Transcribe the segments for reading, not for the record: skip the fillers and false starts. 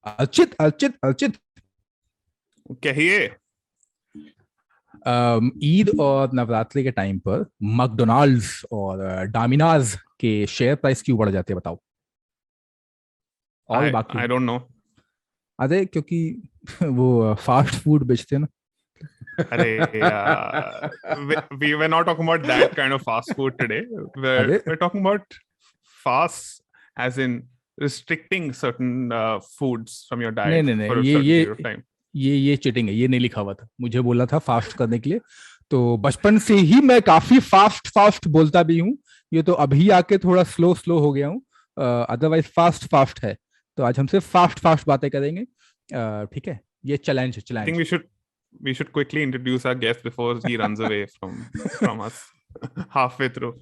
अर्चित कहिए। ईद और नवरात्रि के टाइम पर मैकडोनाल्ड्स और डोमिनोज के शेयर प्राइस क्यों बढ़ जाते हैं, बताओ। और बाकी I don't know. अरे क्योंकि वो फास्ट फूड बेचते हैं ना। अरे we were not talking about that kind of fast food today. We're talking about fast as in restricting certain foods from your diet नहीं for a certain period of time. ये cheating है, ये नहीं लिखा हुआ था, मुझे बोला था फास्ट करने के लिए, तो बचपन से ही मैं काफी फास्ट बोलता भी हूँ। ये तो अभी आके थोड़ा स्लो हो गया हूँ, अदरवाइज फास्ट है। तो आज हम सिर्फ फास्ट बातें करेंगे, ठीक है। ये challenge I think we should quickly introduce our guest before he runs away from us halfway through.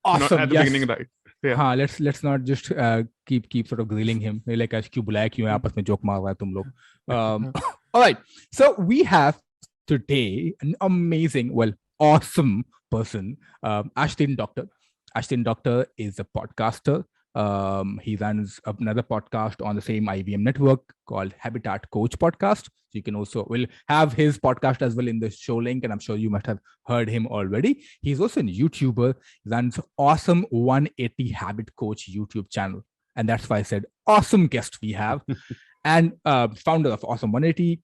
Awesome, Not at the beginning, right? Yeah. हाँ, let's not just keep sort of grilling him like क्यों बुलाया, क्यों आपस में joke मार रहा है तुम लोग। All right, so we have today an amazing, awesome person, Ashdin Doctor. Ashdin Doctor is a podcaster. He runs another podcast on the same IVM network called Habitat Coach Podcast. So you can also will have his podcast as well in the show link, and I'm sure you must have heard him already. He's also a YouTuber. He runs awesome 180 Habit Coach YouTube channel, and that's why I said awesome guest we have, and founder of Awesome 180.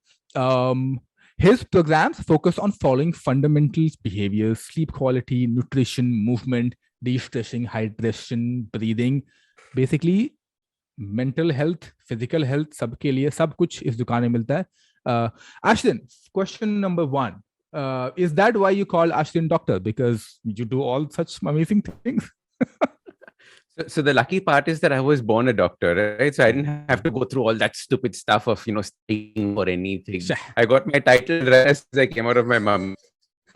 His programs focus on following fundamentals, behaviors, sleep quality, nutrition, movement, de-stressing, hydration, breathing, basically mental health, physical health, सबके लिए सब कुछ इस दुकान में मिलता है। Ashdin, question number 1, is that why you call Ashdin Doctor? Because you do all such amazing things? So the lucky part is that I was born a doctor, right? So I didn't have to go through all that stupid stuff of, studying or anything. I got my title as I came out of my mom.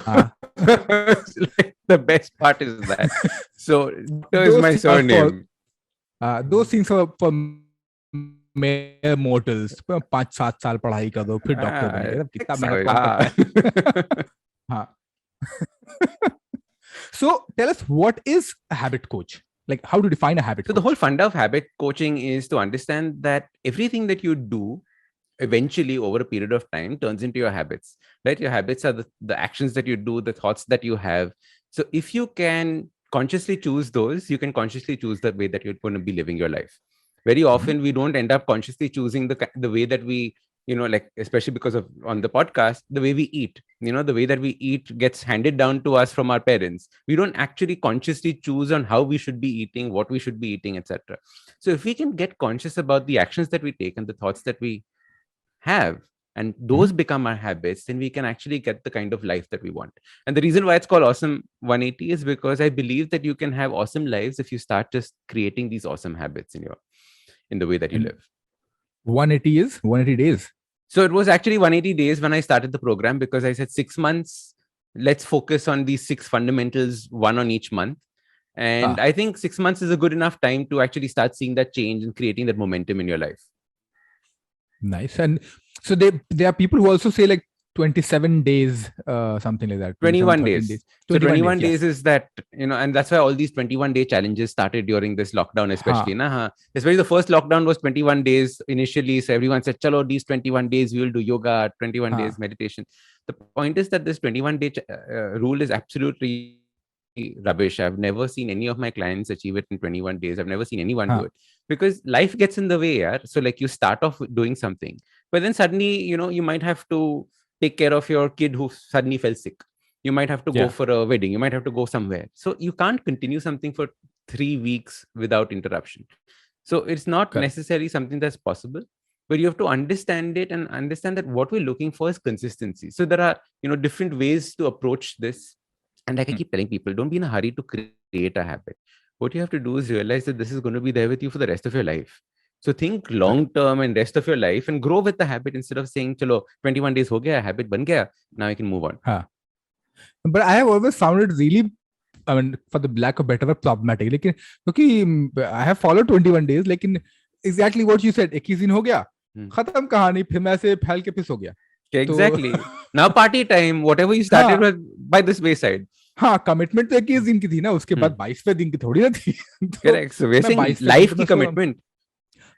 Like, the best part is that. So doctor is my surname. Those things are for mere mortals. 5-7 साल पढ़ाई कर दो फिर doctor बनेगा, कितना मेहनत हाँ. So tell us, what is a habit coach? Like, how to define a habit coach? So the whole funda of habit coaching is to understand that everything that you do eventually over a period of time turns into your habits, right? Your habits are the actions that you do, the thoughts that you have. So if you can consciously choose those, you can consciously choose the way that you're going to be living your life. Very often we don't end up consciously choosing the way that we, like, especially because of on the podcast, the way we eat, the way that we eat gets handed down to us from our parents. We don't actually consciously choose on how we should be eating, what we should be eating, etc. So if we can get conscious about the actions that we take and the thoughts that we have, and those become our habits, then we can actually get the kind of life that we want. And the reason why it's called Awesome 180 is because I believe that you can have awesome lives if you start just creating these awesome habits in the way that you live. 180 is 180 days. So it was actually 180 days when I started the program, because I said 6 months, let's focus on these 6 fundamentals, one on each month. And I think 6 months is a good enough time to actually start seeing that change and creating that momentum in your life. Nice. And so there are people who also say like 27 days, something like that. 21 days. So 21 days yes. is that, and that's why all these 21-day challenges started during this lockdown, especially. Especially the first lockdown was 21 days initially. So everyone said, chalo, these 21 days, we will do yoga, 21 days meditation. The point is that this 21-day rule is absolutely rubbish. I've never seen any of my clients achieve it in 21 days. I've never seen anyone do it, because life gets in the way. So like you start off doing something, but then suddenly, you might have to take care of your kid who suddenly fell sick. You might have to go for a wedding. You might have to go somewhere. So you can't continue something for 3 weeks without interruption. So it's not necessarily something that's possible, but you have to understand it and understand that what we're looking for is consistency. So there are, different ways to approach this. And like I keep telling people, don't be in a hurry to create a habit. What you have to do is realize that this is going to be there with you for the rest of your life. So think long term and rest of your life and grow with the habit instead of saying, chalo, 21 days ho gaya, habit ban gaya, now I can move on. But I have always found it really, for the lack of better word, problematic. Because I have followed 21 days, like exactly what you said, 21 दिन हो गया, खत्म कहानी, फिर मैं ऐसे फैल के पिस हो गया. Exactly. Now party time, whatever you started with by this wayside. Commitment तो 21 दिन की थी ना, उसके बाद 22वें दिन की थोड़ी ना थी. Correct. So we're saying life की commitment.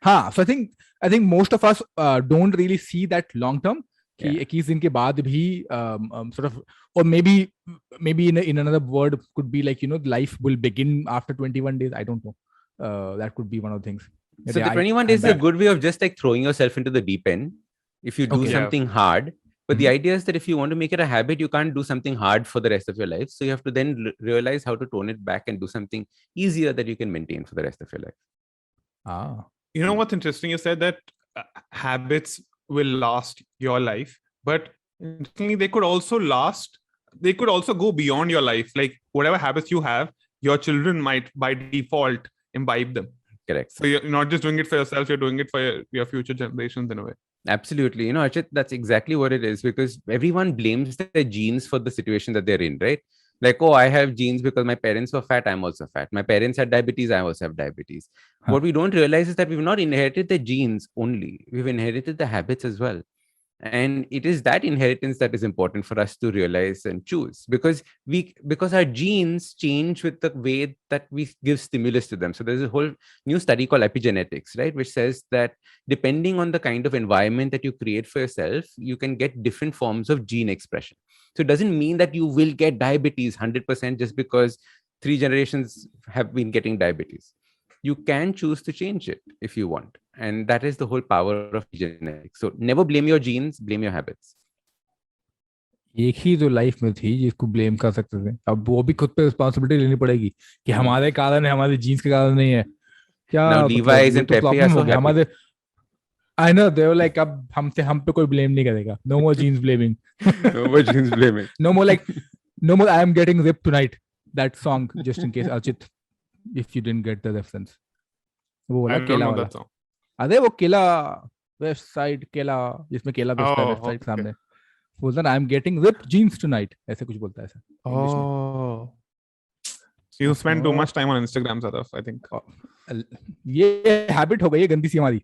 So I think most of us don't really see that long term. कि 21 दिन के बाद भी sort of, or maybe in another word could be like, life will begin after 21 days. I don't know. That could be one of the things. So the 21 days is a good way of just like throwing yourself into the deep end. If you do something hard, but the idea is that if you want to make it a habit, you can't do something hard for the rest of your life. So you have to then realize how to tone it back and do something easier that you can maintain for the rest of your life. You know what's interesting? You said that habits will last your life, but they could also go beyond your life. Like whatever habits you have, your children might by default imbibe them. Correct. So you're not just doing it for yourself, you're doing it for your future generations in a way. Absolutely. Archit, that's exactly what it is, because everyone blames their genes for the situation that they're in, right? Like, oh, I have genes because my parents were fat, I'm also fat. My parents had diabetes, I also have diabetes. What we don't realize is that we've not inherited the genes only, we've inherited the habits as well. And it is that inheritance that is important for us to realize and choose, because our genes change with the way that we give stimulus to them. So there's a whole new study called epigenetics, right, which says that depending on the kind of environment that you create for yourself, you can get different forms of gene expression. So it doesn't mean that you will get diabetes 100% just because 3 generations have been getting diabetes. You can choose to change it if you want. And that is the whole power of genetics. So never blame your genes, blame your habits. एक ही जो life में थी जिसको blame कर सकते थे, अब वो भी खुद पे रिस्पांसिबिलिटी लेनी पड़ेगी कि हमारे कारण है, हमारे जीन्स के कारण नहीं है क्या. Now Levi's and Pepe are so happy. हमारे I know they were like अब हम पे कोई blame नहीं करेगा. No more jeans blaming. No more jeans blaming. No more I am getting ripped tonight. That song, just in case Archit, if you didn't get the reference. वो वाला केला वाला. अरे वो केला वेस्ट साइड केला जिसमें केला बेचता है वेस्ट साइड सामने. बोलता है I am getting ripped jeans tonight. ऐसे कुछ बोलता है ऐसा. Oh. You spend too much time on Instagram, Sadaf, I think. ये हैबिट हो गई है गंदी सी हमारी.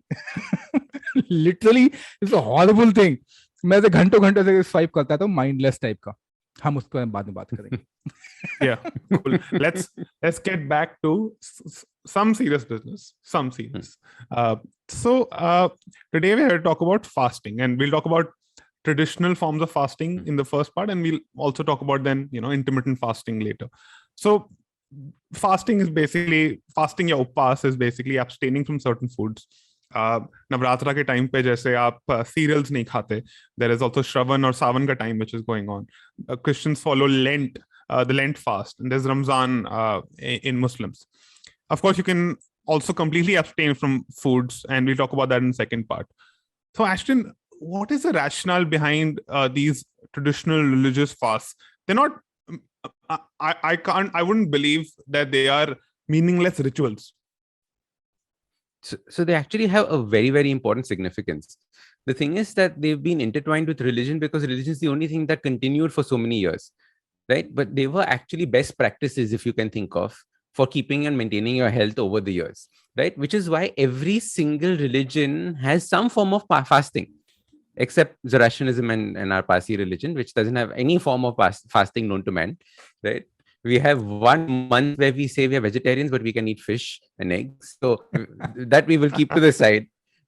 Literally, it's a horrible thing. मैं ऐसे घंटों से स्वाइप करता था mindless टाइप का. हम उसको बाद में बात करेंगे. Yeah, cool. Let's get back to some serious business. Some serious. So today we're here to talk about fasting, and we'll talk about traditional forms of fasting in the first part, and we'll also talk about then intermittent fasting later. So fasting is basically fasting या उपवास is basically abstaining from certain foods. Navratra के time पे जैसे आप cereals नहीं खाते. There is also Shravan or Sawan का time which is going on. Christians follow Lent, the Lent fast, and there's Ramazan in Muslims. Of course, you can also completely abstain from foods, and we'll talk about that in the second part. So, Ashdin, what is the rationale behind these traditional religious fasts? They're not. I wouldn't believe that they are meaningless rituals. So they actually have a very, very important significance. The thing is that they've been intertwined with religion because religion is the only thing that continued for so many years, right? But they were actually best practices, if you can think of, for keeping and maintaining your health over the years, right? Which is why every single religion has some form of fasting, except Zoroastrianism and our Parsee religion, which doesn't have any form of fasting known to man, right? We have 1 month where we say we are vegetarians, but we can eat fish and eggs. So that we will keep to the side.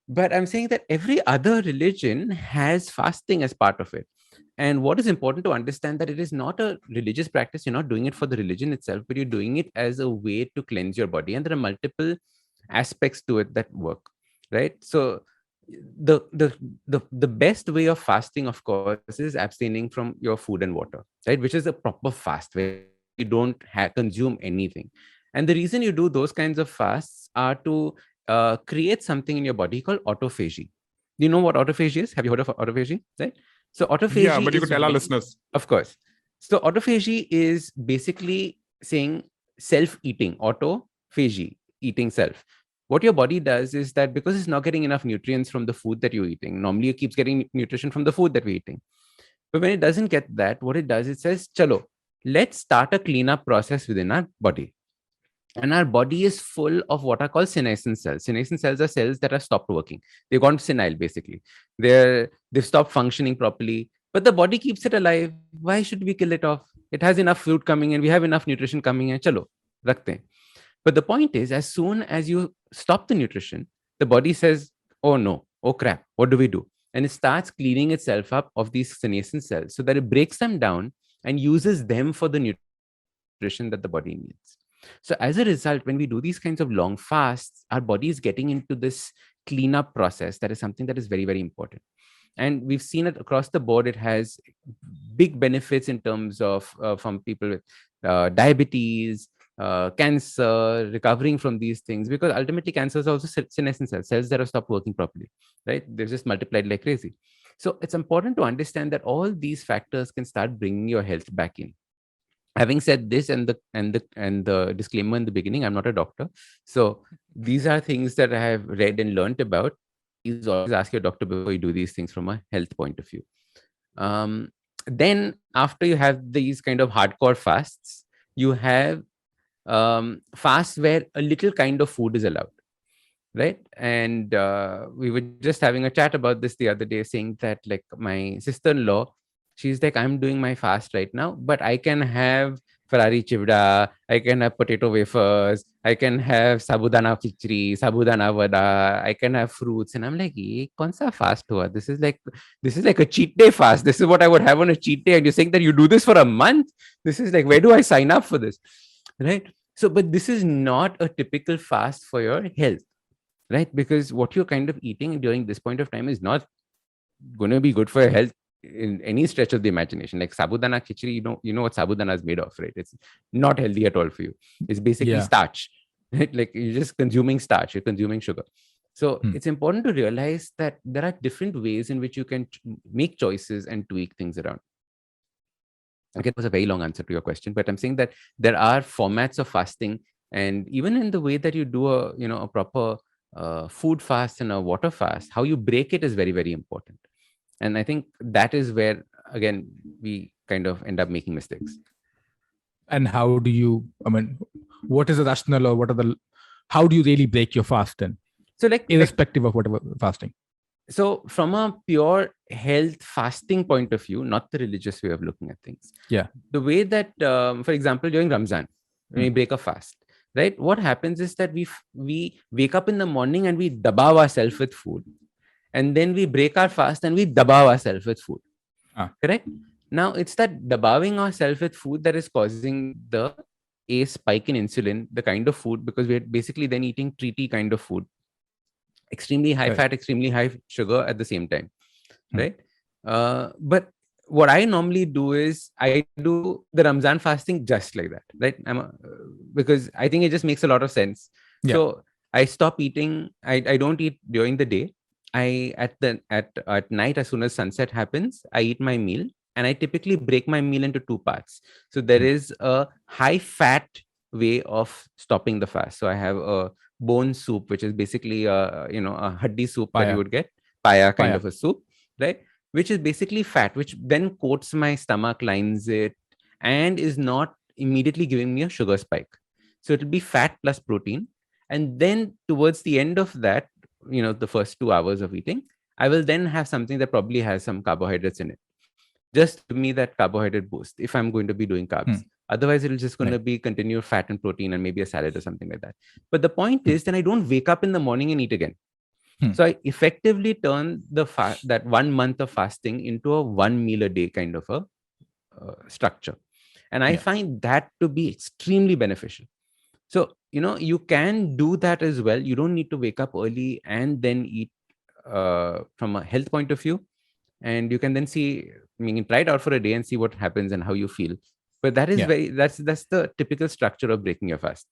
But I'm saying that every other religion has fasting as part of it. And what is important to understand that it is not a religious practice. You're not doing it for the religion itself, but you're doing it as a way to cleanse your body. And there are multiple aspects to it that work, right? So the best way of fasting, of course, is abstaining from your food and water, right? Which is a proper fast where you don't consume anything. And the reason you do those kinds of fasts are to create something in your body called autophagy. Do you know what autophagy is? Have you heard of autophagy? Right? So autophagy. Yeah, but you could tell our listeners. Of course. So autophagy is basically saying self-eating. Autophagy, eating self. What your body does is that because it's not getting enough nutrients from the food that you're eating, normally it keeps getting nutrition from the food that we're eating. But when it doesn't get that, what it does, it says, chalo, let's start a cleanup process within our body. And our body is full of what are called senescent cells. Senescent cells are cells that have stopped working. They've gone senile, basically. They've stopped functioning properly. But the body keeps it alive. Why should we kill it off? It has enough food coming in. We have enough nutrition coming in. Chalo, rakhte hain. But the point is, as soon as you stop the nutrition, the body says, oh no, oh crap, what do we do? And it starts cleaning itself up of these senescent cells so that it breaks them down and uses them for the nutrition that the body needs. So as a result, when we do these kinds of long fasts, our body is getting into this cleanup process. That is something that is very, very important. And we've seen it across the board. It has big benefits in terms of from people with diabetes, cancer, recovering from these things, because ultimately cancer is also senescent cells that have stopped working properly, right? They've just multiplied like crazy. So it's important to understand that all these factors can start bringing your health back in. Having said this, and the disclaimer in the beginning, I'm not a doctor, so these are things that I have read and learned about. Please always ask your doctor before you do these things from a health point of view. Then after you have these kind of hardcore fasts, you have fasts where a little kind of food is allowed, right? And we were just having a chat about this the other day, saying that like my sister-in-law, she's like, I'm doing my fast right now, but I can have Ferrari chivda, I can have potato wafers, I can have sabudana khichdi, sabudana vada, I can have fruits. And I'm like, ye kaun sa fast hua? This is like a cheat day fast. This is what I would have on a cheat day. And you're saying that you do this for a month? This is like, where do I sign up for this? Right? So, but this is not a typical fast for your health, right? Because what you're kind of eating during this point of time is not going to be good for your health in any stretch of the imagination. Like sabudana khichdi, you know what sabudana is made of, right? It's not healthy at all for you. It's basically starch, right? Like you're just consuming starch, you're consuming sugar. So it's important to realize that there are different ways in which you can make choices and tweak things around. Okay, it was a very long answer to your question, but I'm saying that there are formats of fasting, and even in the way that you do a proper food fast and a water fast, how you break it is very, very important. And I think that is where, again, we kind of end up making mistakes. And how do you, what is the rationale, or how do you really break your fast then? So like irrespective of whatever fasting. So from a pure health fasting point of view, not the religious way of looking at things. Yeah. The way that, for example, during Ramazan, when we break a fast, right? What happens is that we wake up in the morning and we dabaw ourselves with food. And then we break our fast and we dabaw ourselves with food. Correct? Now, it's that dabawing ourselves with food that is causing a spike in insulin, the kind of food, because we're basically then eating treaty kind of food. Extremely high fat, extremely high sugar at the same time, right? But what I normally do is I do the Ramzan fasting just like that, right? Because I think it just makes a lot of sense. Yeah. So I stop eating. I don't eat during the day. At night, as soon as sunset happens, I eat my meal, and I typically break my meal into two parts. So there is a high fat way of stopping the fast. So I have a bone soup, which is basically a haddi soup that you would get, paya kind of a soup, right? Which is basically fat, which then coats my stomach, lines it, and is not immediately giving me a sugar spike. So it'll be fat plus protein. And then towards the end of that, the first 2 hours of eating, I will then have something that probably has some carbohydrates in it. Just give me that carbohydrate boost if I'm going to be doing carbs. Otherwise, it'll just going to be continued fat and protein and maybe a salad or something like that. But the point is, then I don't wake up in the morning and eat again. So I effectively turn that 1 month of fasting into a 1 meal a day kind of a structure. And I find that to be extremely beneficial. So, you can do that as well. You don't need to wake up early and then eat from a health point of view. And you can then see, you can try it out for a day and see what happens and how you feel. But that is that's the typical structure of breaking your fast.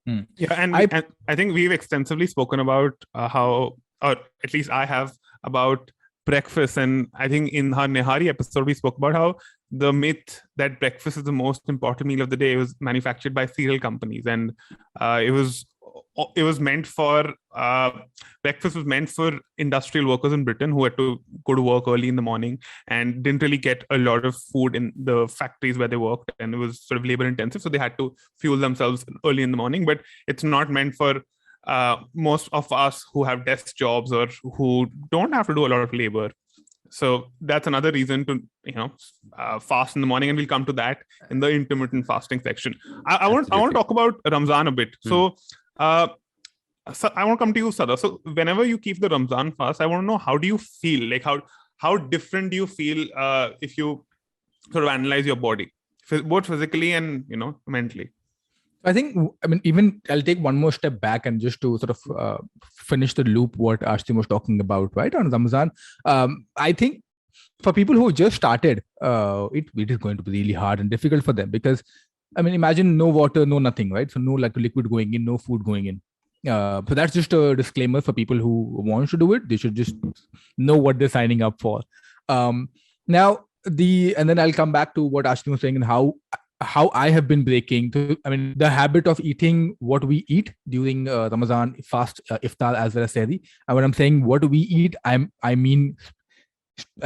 Yeah, and I think we've extensively spoken about how, or at least I have, about breakfast. And I think in our Nehari episode, we spoke about how the myth that breakfast is the most important meal of the day was manufactured by cereal companies. And it was meant for, breakfast was meant for industrial workers in Britain who had to go to work early in the morning and didn't really get a lot of food in the factories where they worked. And it was sort of labor intensive. So they had to fuel themselves early in the morning. But it's not meant for most of us who have desk jobs or who don't have to do a lot of labor. So that's another reason to, fast in the morning, and we'll come to that in the intermittent fasting section. I want to talk about Ramzan a bit. So So I want to come to you, Sada. So whenever you keep the Ramzan fast, I want to know, how do you feel? Like how different do you feel if you sort of analyze your body, both physically and mentally? I think, I mean, even I'll take one more step back and just to sort of finish the loop what Ashdin was talking about, right, on Ramazan. I think for people who just started, it is going to be really hard and difficult for them because, I mean, imagine no water, no nothing, right? So no like liquid going in, no food going in. So that's just a disclaimer for people who want to do it. They should just know what they're signing up for. Now, and then I'll come back to what Ashdin was saying and how I have been breaking. I mean, the habit of eating what we eat during Ramadan fast, iftar as well as sehri. And when I'm saying what we eat, I mean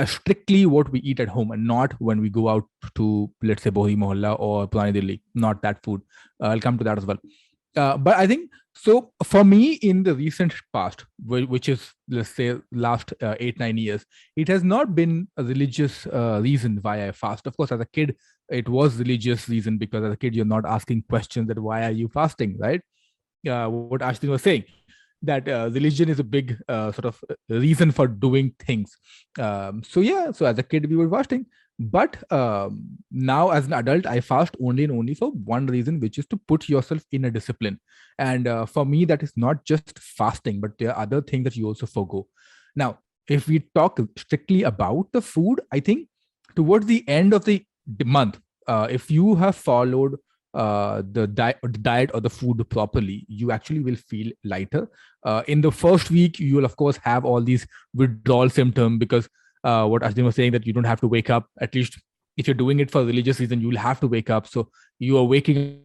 strictly what we eat at home and not when we go out to, let's say, Bohri Mohalla or Purani Delhi. Not that food. I'll come to that as well. But I think, so for me in the recent past, which is, let's say, last 8-9 years, it has not been a religious reason why I fast. Of course, as a kid, it was religious reason because as a kid, you're not asking questions that why are you fasting, right? What Ashdin was saying, that religion is a big sort of reason for doing things. So as a kid, we were fasting. But now as an adult, I fast only and only for one reason, which is to put yourself in a discipline. And for me, that is not just fasting, but there are other things that you also forgo. Now, if we talk strictly about the food, I think towards the end of the month, if you have followed the diet or the food properly, you actually will feel lighter. In the first week, you will, of course, have all these withdrawal symptoms because what Ashdin was saying, that you don't have to wake up. At least if you're doing it for a religious reason, you'll have to wake up. So you are waking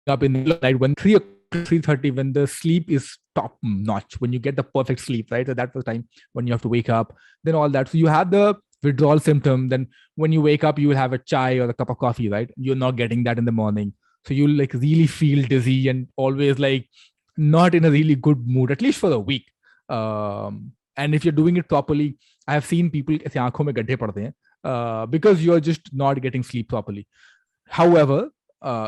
up in the night when 3:30, when the sleep is top notch, when you get the perfect sleep, right? So that's the time when you have to wake up, then all that. So you have the withdrawal symptom. Then when you wake up, you will have a chai or a cup of coffee, right? You're not getting that in the morning. So you'll like really feel dizzy and always like not in a really good mood, at least for a week. And if you're doing it properly, I have seen people because you're just not getting sleep properly. However,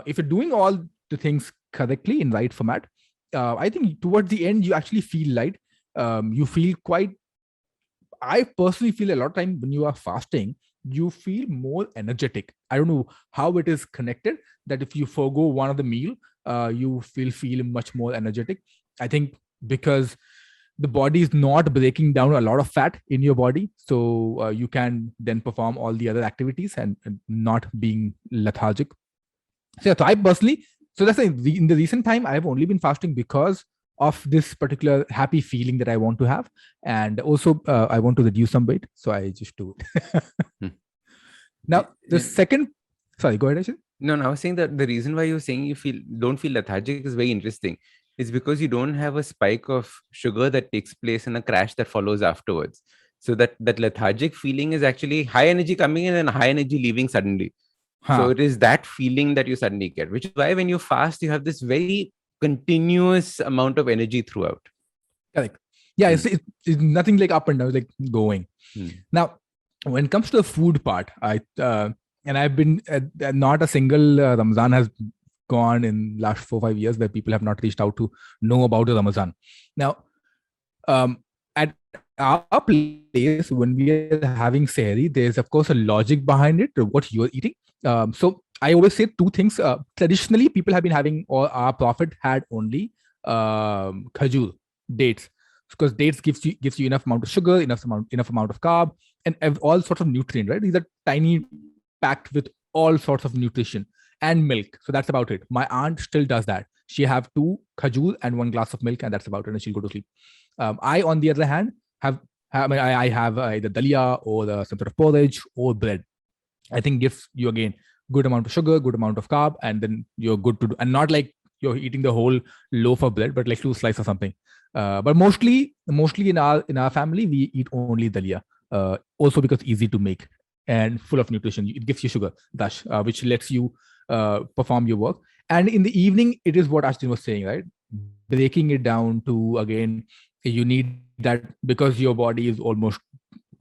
if you're doing all the things correctly in right format, I think towards the end, you actually feel light. You feel quite, I personally feel a lot of time when you are fasting, you feel more energetic. I don't know how it is connected, that if you forgo one of the meal, you feel much more energetic. I think because the body is not breaking down a lot of fat in your body, so you can then perform all the other activities and not being lethargic. So I personally, so that's in the recent time, I have only been fasting because of this particular happy feeling that I want to have, and also I want to reduce some weight, so I just do it. Now the second, sorry, go ahead, Ashdin. No, I was saying that the reason why you're saying you don't feel lethargic is very interesting. It's because you don't have a spike of sugar that takes place and a crash that follows afterwards. So that lethargic feeling is actually high energy coming in and high energy leaving suddenly. So it is that feeling that you suddenly get, which is why when you fast, you have this very continuous amount of energy throughout. Correct. Yeah, it's nothing like up and down, like going. Now, when it comes to the food part, and I've been not a single Ramazan has gone in last 4-5 years where people have not reached out to know about the Ramazan. Now, at our place, when we are having sehri, there's of course a logic behind it, what you're eating. So I always say two things. Traditionally, people have been having, or our prophet had only khajur, dates, because dates gives you enough amount of sugar, enough amount of carb, and all sorts of nutrient, right? These are tiny, packed with all sorts of nutrition and milk. So that's about it. My aunt still does that. She have 2 khajur and 1 glass of milk, and that's about it, and she'll go to sleep. I, on the other hand, I have either dalia or some sort of porridge or bread. I think gives you again good amount of sugar, good amount of carb, and then you're good to do. And not like you're eating the whole loaf of bread, but like 2 slices or something. But mostly in our family, we eat only dalia. Also because easy to make and full of nutrition. It gives you sugar, dash, which lets you perform your work. And in the evening, it is what Ashdin was saying, right? Breaking it down to, again, you need that because your body is almost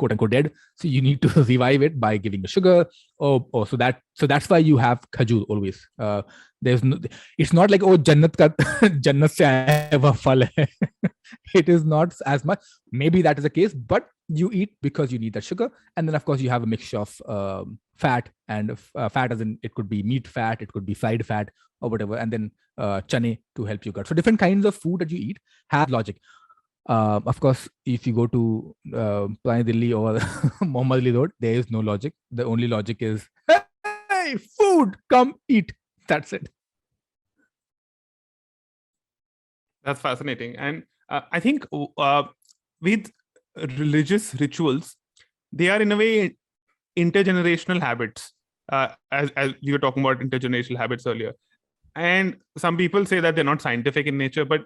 quote unquote dead. So you need to revive it by giving the sugar. So that's why you have khajur always. There's no, it's not like jannat ka jannat se aaya hua phal hai. It is not as much. Maybe that is the case, but you eat because you need that sugar, and then of course you have a mixture of fat and fat, as in it could be meat fat, it could be fried fat or whatever, and then chane to help you gut. So different kinds of food that you eat have logic. Of course, if you go to Purani Delhi or Mohammad Ali Road, there is no logic. The only logic is, hey, food, come eat. That's it. That's fascinating. And I think with religious rituals, they are in a way intergenerational habits, as you were talking about intergenerational habits earlier. And some people say that they're not scientific in nature, but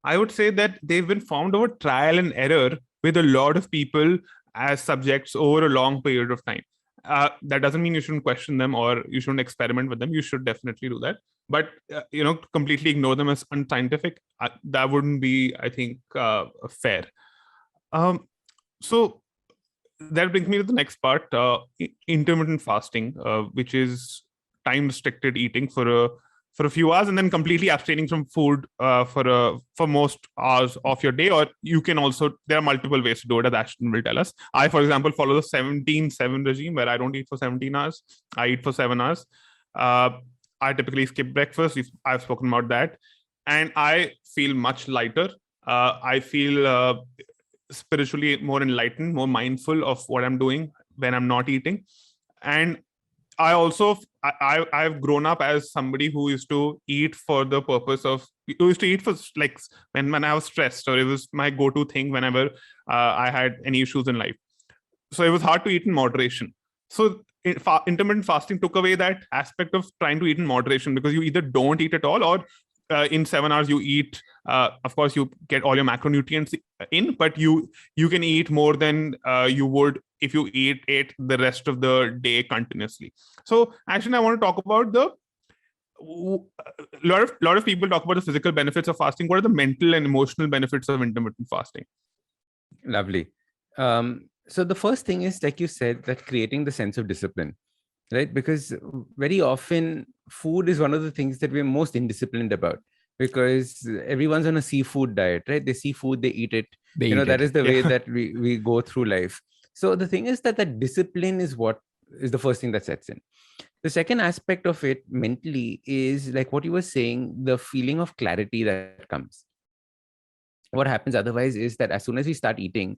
I would say that they've been found over trial and error with a lot of people as subjects over a long period of time. That doesn't mean you shouldn't question them or you shouldn't experiment with them. You should definitely do that. But, completely ignore them as unscientific, that wouldn't be, I think, fair. So that brings me to the next part, intermittent fasting, which is time-restricted eating for a few hours and then completely abstaining from food for most hours of your day. Or you can also, there are multiple ways to do it, as Ashdin will tell us. I, for example, follow the 17-7 regime, where I don't eat for 17 hours. I eat for 7 hours. I typically skip breakfast. I've spoken about that. And I feel much lighter. I feel spiritually more enlightened, more mindful of what I'm doing when I'm not eating. And I also, I've grown up as somebody who used to eat for the purpose of, who used to eat for like when I was stressed, or it was my go-to thing whenever I had any issues in life. So it was hard to eat in moderation. So intermittent fasting took away that aspect of trying to eat in moderation, because you either don't eat at all, or in 7 hours you eat. Of course, you get all your macronutrients in, but you can eat more than you would if you ate the rest of the day continuously. So actually, I want to talk about a lot of people talk about the physical benefits of fasting. What are the mental and emotional benefits of intermittent fasting? Lovely. So the first thing is, like you said, that creating the sense of discipline, right? Because very often food is one of the things that we're most indisciplined about, because everyone's on a seafood diet, right? They see food, they eat it. That is the way that we go through life. So the thing is that discipline is what is the first thing that sets in. The second aspect of it mentally is, like what you were saying, the feeling of clarity that comes. What happens otherwise is that as soon as we start eating,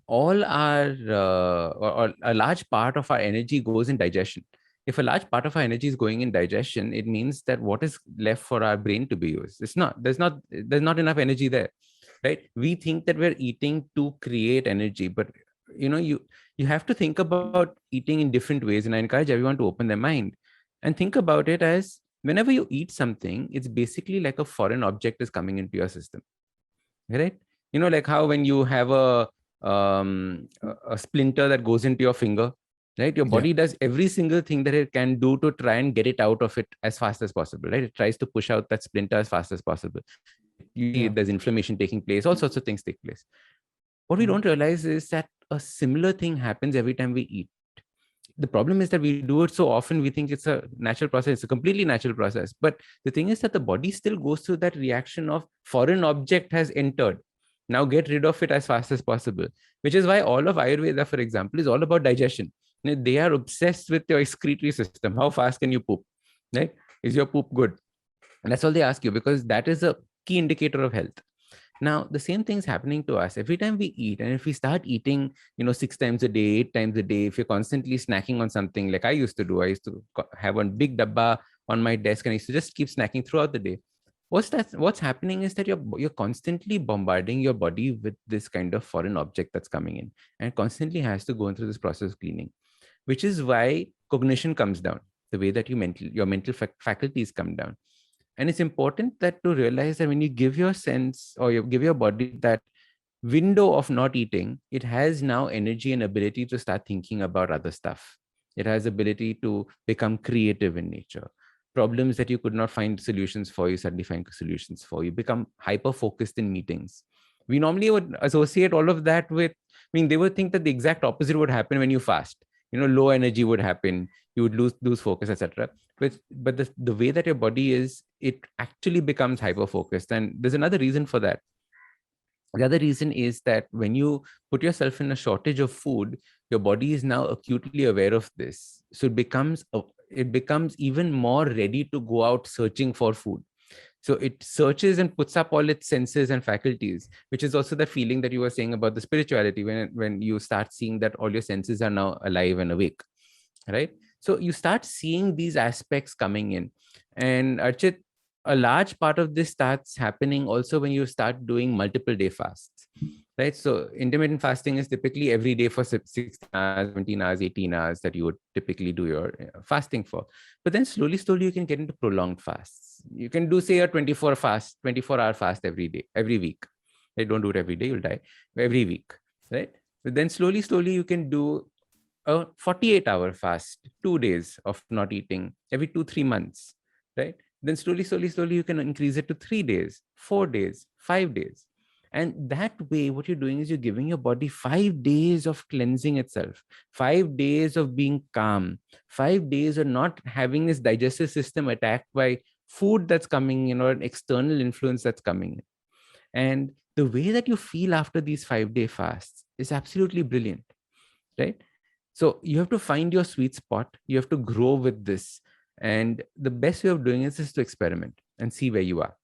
all our or a large part of our energy goes in digestion. If a large part of our energy is going in digestion, it means that what is left for our brain to be used? There's not enough energy there, right? We think that we're eating to create energy, but you have to think about eating in different ways. And I encourage everyone to open their mind and think about it as, whenever you eat something, it's basically like a foreign object is coming into your system, right? Like how when you have a splinter that goes into your finger, right? Your body does every single thing that it can do to try and get it out of it as fast as possible, right? It tries to push out that splinter as fast as possible. There's inflammation taking place, all sorts of things take place. What we don't realize is that a similar thing happens every time we eat. The problem is that we do it so often, we think it's a natural process. It's a completely natural process. But the thing is that the body still goes through that reaction of foreign object has entered. Now get rid of it as fast as possible, which is why all of Ayurveda, for example, is all about digestion. They are obsessed with your excretory system. How fast can you poop, right? Is your poop good? And that's all they ask you, because that is a key indicator of health. Now, the same thing's happening to us every time we eat. And if we start eating, 6 times a day, 8 times a day, if you're constantly snacking on something like I used to do, I used to have one big dabba on my desk and I used to just keep snacking throughout the day. What's happening is that you're constantly bombarding your body with this kind of foreign object that's coming in, and constantly has to go through this process of cleaning, which is why cognition comes down, the way that your mental faculties come down. And it's important that to realize that when you give your sense, or you give your body that window of not eating, it has now energy and ability to start thinking about other stuff. It has ability to become creative in nature. Problems that you could not find solutions for, you suddenly find solutions for. You become hyper-focused in meetings. We normally would associate all of that with mean, they would think that the exact opposite would happen when you fast. Low energy would happen. You would lose focus, etc. But the way that your body is, it actually becomes hyper focused. And there's another reason for that. The other reason is that when you put yourself in a shortage of food, your body is now acutely aware of this. So it becomes even more ready to go out searching for food. So it searches and puts up all its senses and faculties, which is also the feeling that you were saying about the spirituality, when you start seeing that all your senses are now alive and awake, right? So you start seeing these aspects coming in. And Archit, a large part of this starts happening also when you start doing multiple day fasts, right? So intermittent fasting is typically every day for 16 hours, 17 hours, 18 hours that you would typically do your fasting for. But then slowly you can get into prolonged fasts. You can do, say, a 24-hour fast every day, every week. Right? Don't do it every day, you'll die. Every week, right? But then slowly you can do a 48-hour fast, 2 days of not eating every 2-3 months, right? Then slowly you can increase it to 3 days, 4 days, 5 days. And that way, what you're doing is you're giving your body 5 days of cleansing itself, 5 days of being calm, 5 days of not having this digestive system attacked by food that's coming in or an external influence that's coming in. And the way that you feel after these 5-day fasts is absolutely brilliant, right? So you have to find your sweet spot. You have to grow with this. And the best way of doing this is to experiment and see where you are.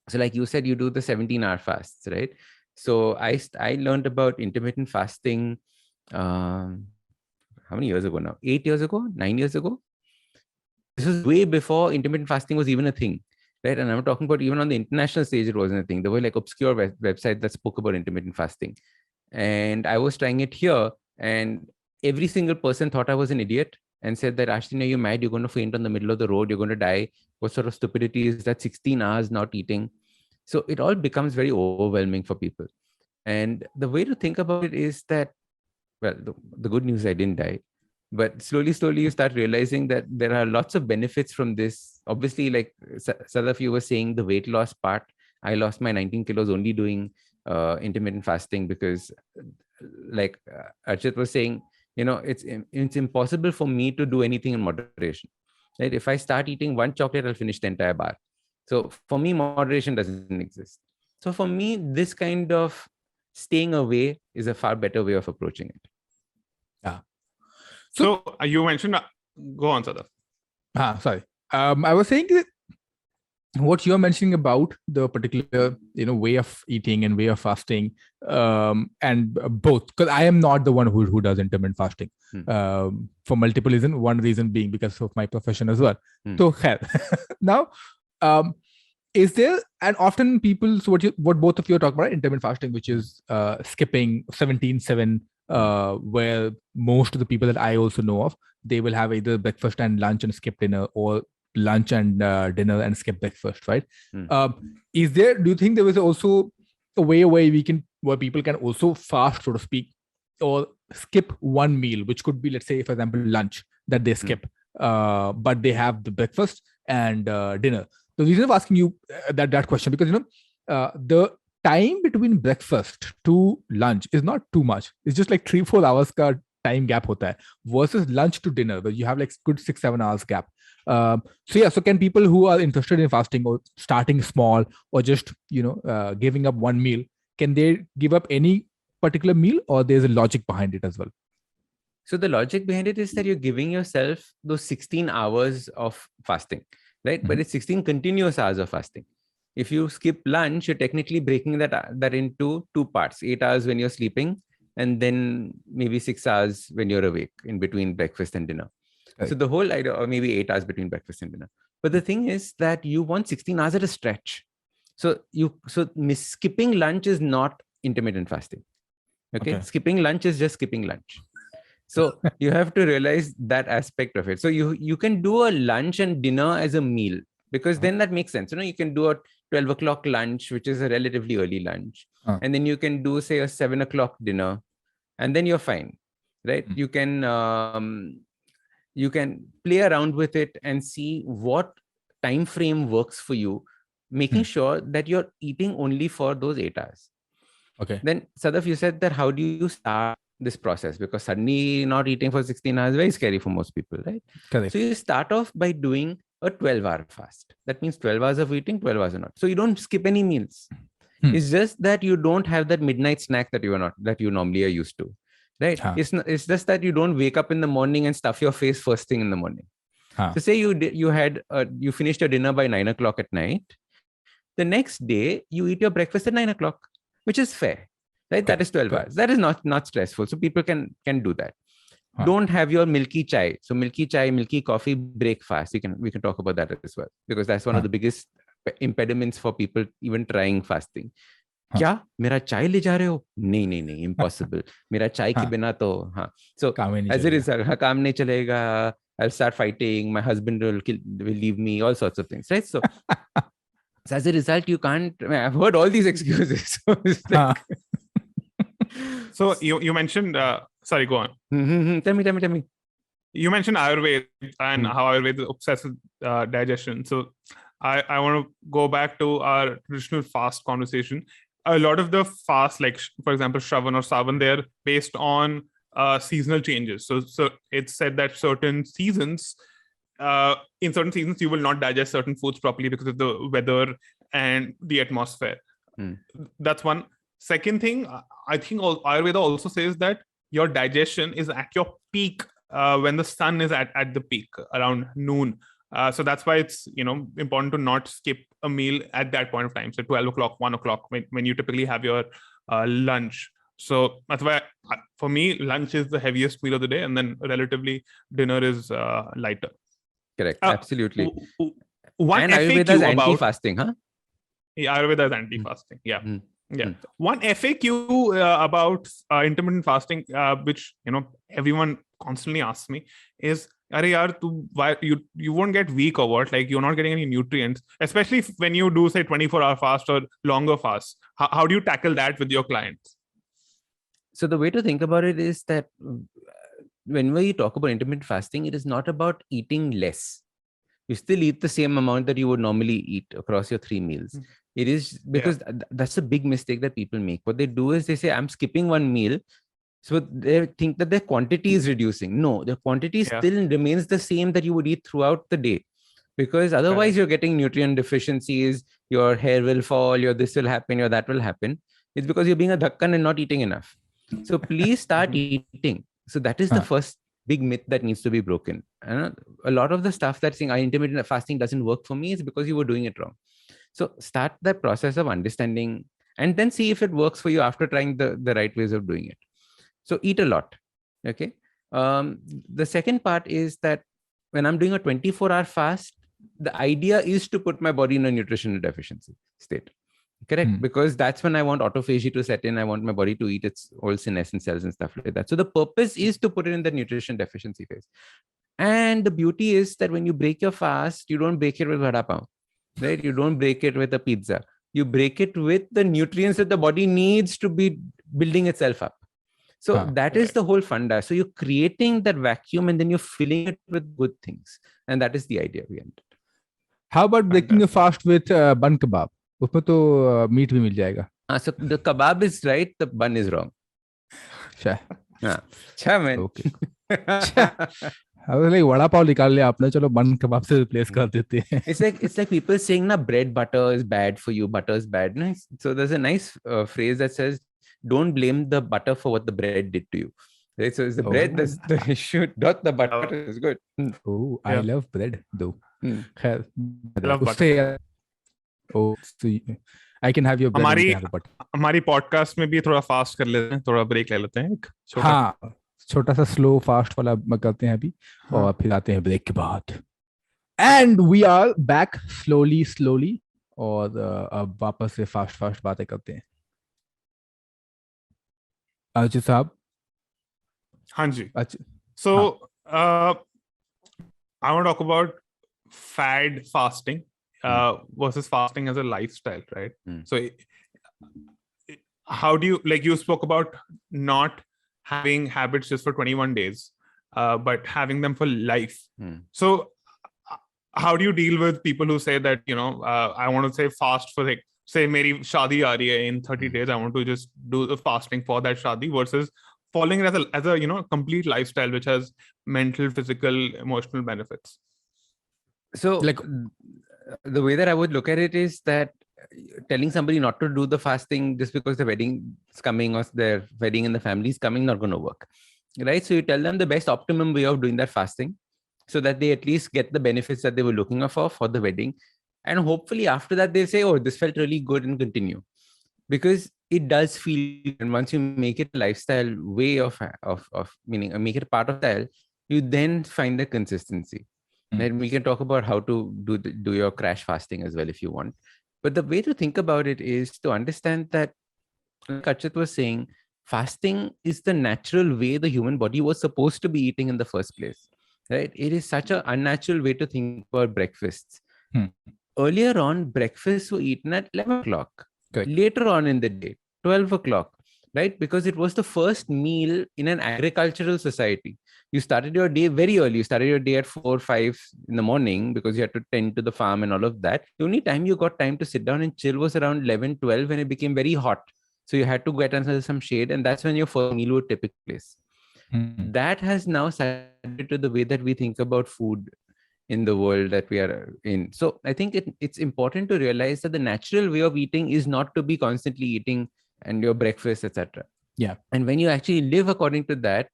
So like you said, you do the 17-hour fasts, right? So I learned about intermittent fasting, how many years ago now? 8 years ago? 9 years ago? This was way before intermittent fasting was even a thing, right? And I'm talking about even on the international stage, it wasn't a thing. There were like obscure websites that spoke about intermittent fasting. And I was trying it here, and every single person thought I was an idiot and said that, Ashdin, are you mad? You're going to faint on the middle of the road. You're going to die. What sort of stupidity is that? 16 hours not eating. So it all becomes very overwhelming for people. And the way to think about it is that, well, the good news, I didn't die. But slowly you start realizing that there are lots of benefits from this. Obviously, like Sadaf, you were saying, the weight loss part. I lost my 19 kilos only doing intermittent fasting because, like Archit was saying, it's impossible for me to do anything in moderation. Right? If I start eating one chocolate, I'll finish the entire bar. So for me, moderation doesn't exist. So for me, this kind of staying away is a far better way of approaching it. Yeah. So you mentioned, go on, Sadaf. Sorry. I was saying that what you're mentioning about the particular way of eating and way of fasting, and both, because I am not the one who does intermittent fasting for multiple reasons. One reason being because of my profession as well. So now, is there, and often people, so what both of you are talking about, intermittent fasting, which is skipping 17/7, where most of the people that I also know of, they will have either breakfast and lunch and skip dinner, or lunch and dinner and skip breakfast, right? Do you think there is also a way where people can also fast, so to speak, or skip one meal, which could be, let's say, for example, lunch that they skip, but they have the breakfast and dinner? The reason I'm asking you that question, because the time between breakfast to lunch is not too much. It's just like 3-4 hours ka time gap hota hai, versus lunch to dinner where you have like good 6-7 hours gap. So can people who are interested in fasting or starting small, or just giving up one meal, can they give up any particular meal, or there's a logic behind it as well? So the logic behind it is that you're giving yourself those 16 hours of fasting, right? But it's 16 continuous hours of fasting. If you skip lunch, you're technically breaking that into 2 parts: 8 hours when you're sleeping, and then maybe 6 hours when you're awake in between breakfast and dinner. Right. So the whole idea, or maybe 8 hours between breakfast and dinner. But the thing is that you want 16 hours at a stretch. So skipping lunch is not intermittent fasting. Okay? Skipping lunch is just skipping lunch. So you have to realize that aspect of it. So you can do a lunch and dinner as a meal, because then that makes sense. You can do a 12 o'clock lunch, which is a relatively early lunch. And then you can do, say, a 7 o'clock dinner, and then you're fine, right? You can play around with it and see what time frame works for you, making sure that you're eating only for those 8 hours. Okay. Then Sadaf, you said that how do you start this process? Because suddenly not eating for 16 hours is very scary for most people, right? Correct. So you start off by doing a 12-hour fast. That means 12 hours of eating, 12 hours of not. So you don't skip any meals. It's just that you don't have that midnight snack that you normally are used to, right? It's just that you don't wake up in the morning and stuff your face first thing in the morning. So say you finished your dinner by 9 o'clock at night. The next day you eat your breakfast at 9 o'clock, which is fair, right? That is 12 hours. That is not stressful. So people can do that. Don't have your milky chai. So milky chai, milky coffee breakfast. We can talk about that as well, because that's one of the biggest impediments for people even trying fasting. क्या मेरा चाय ले जा रहे हो? नहीं, impossible. मेरा चाय के बिना तो So as a result, काम नहीं चलेगा. I'll start fighting. My husband will leave me. All sorts of things, right? So as a result, you can't. I've heard all these excuses. So you mentioned. Sorry, go on. Tell me. You mentioned Ayurveda and how Ayurveda is obsessed with digestion. So I want to go back to our traditional fast conversation. A lot of the fast, like for example, Shravan or Savan, they're based on seasonal changes. So it's said that in certain seasons, you will not digest certain foods properly because of the weather and the atmosphere. That's one. Second thing, I think Ayurveda also says that your digestion is at your peak when the sun is at the peak around noon. So that's why it's important to not skip a meal at that point of time. So 12 o'clock, 1 o'clock, when you typically have your lunch. So that's why for me, lunch is the heaviest meal of the day, and then relatively dinner is lighter. Correct. Absolutely. One and FAQ Ayurveda is anti-fasting, huh? Yeah, Ayurveda is anti-fasting. Yeah. Yeah. One FAQ about intermittent fasting, which everyone constantly asks me, is, "Arey yaar, why you won't get weak or what? Like, you're not getting any nutrients, especially when you do say 24-hour fast or longer fast. How do you tackle that with your clients?" So the way to think about it is that when we talk about intermittent fasting, it is not about eating less. You still eat the same amount that you would normally eat across your 3 meals. It is because that's a big mistake that people make. What they do is they say, I'm skipping one meal. So they think that their quantity is reducing. No, the quantity still remains the same that you would eat throughout the day. Because otherwise you're getting nutrient deficiencies, your hair will fall, your this will happen, your that will happen. It's because you're being a dhakkan and not eating enough. So please start eating. So that is the first big myth that needs to be broken. And a lot of the stuff that's saying intermittent fasting doesn't work for me is because you were doing it wrong. So start that process of understanding and then see if it works for you after trying the right ways of doing it. So eat a lot. Okay. The second part is that when I'm doing a 24-hour fast, the idea is to put my body in a nutritional deficiency state. Correct. Because that's when I want autophagy to set in. I want my body to eat its old senescent cells and stuff like that. So the purpose is to put it in the nutrition deficiency phase. And the beauty is that when you break your fast, you don't break it with vada pav, right? You don't break it with a pizza. You break it with the nutrients that the body needs to be building itself up. So that is the whole funda. So you're creating that vacuum and then you're filling it with good things. And that is the idea behind it. How about breaking a fast with bun kebab? उसमें तो meet भी मिल जाएगा. So the kebab is right, the bun is wrong. Sure. Man. Okay. I was like, vada pav निकाल लिया आपने, चलो bun kebab से replace कर देते हैं. It's like people saying na bread butter is bad for you, butter is bad. Nice. So there's a nice phrase that says, don't blame the butter for what the bread did to you. Right? So it's the bread that's the issue, not the butter is good. Oh, I love bread though. I love butter. Oh, so I can have your bread. हमारी podcast में भी थोड़ा fast कर लेते हैं, थोड़ा break ले लेते हैं एक छोटा सा स्लो फास्ट वाला करते हैं अभी और फिर आते हैं ब्रेक के बाद. And we are back slowly और अब वापस से फास्ट बातें करते हैं. अर्चित साहब. हाँ जी. So I want to talk about fad fasting versus fasting as a lifestyle, right? So how do you, like you spoke about not having habits just for 21 days, but having them for life. So how do you deal with people who say that, I want to say fast for like say meri shadi aa rahi hai in 30 days, I want to just do the fasting for that shadi, versus following it as a complete lifestyle which has mental, physical, emotional benefits. So Like- the way that I would look at it is that telling somebody not to do the fasting just because the wedding is coming or their wedding in the family is coming, not going to work, right? So you tell them the best optimum way of doing that fasting so that they at least get the benefits that they were looking for the wedding. And hopefully after that, they'll say, oh, this felt really good, and continue. Because it does feel, and once you make it a lifestyle way of meaning, make it a part of style, you then find the consistency. Then we can talk about how to do your crash fasting as well if you want. But the way to think about it is to understand that, like Archit was saying, fasting is the natural way the human body was supposed to be eating in the first place, right? It is such an unnatural way to think about breakfasts. Earlier on, breakfasts were eaten at 11 o'clock. Correct. Later on in the day, 12 o'clock, right? Because it was the first meal in an agricultural society. You started your day very early. You started your day at 4 or 5 in the morning because you had to tend to the farm and all of that. The only time you got time to sit down and chill was around 11, 12 when it became very hot. So you had to get under some shade, and that's when your first meal would take place. That has now started to the way that we think about food in the world that we are in. So I think it's important to realize that the natural way of eating is not to be constantly eating and your breakfast, etc. Yeah. And when you actually live according to that,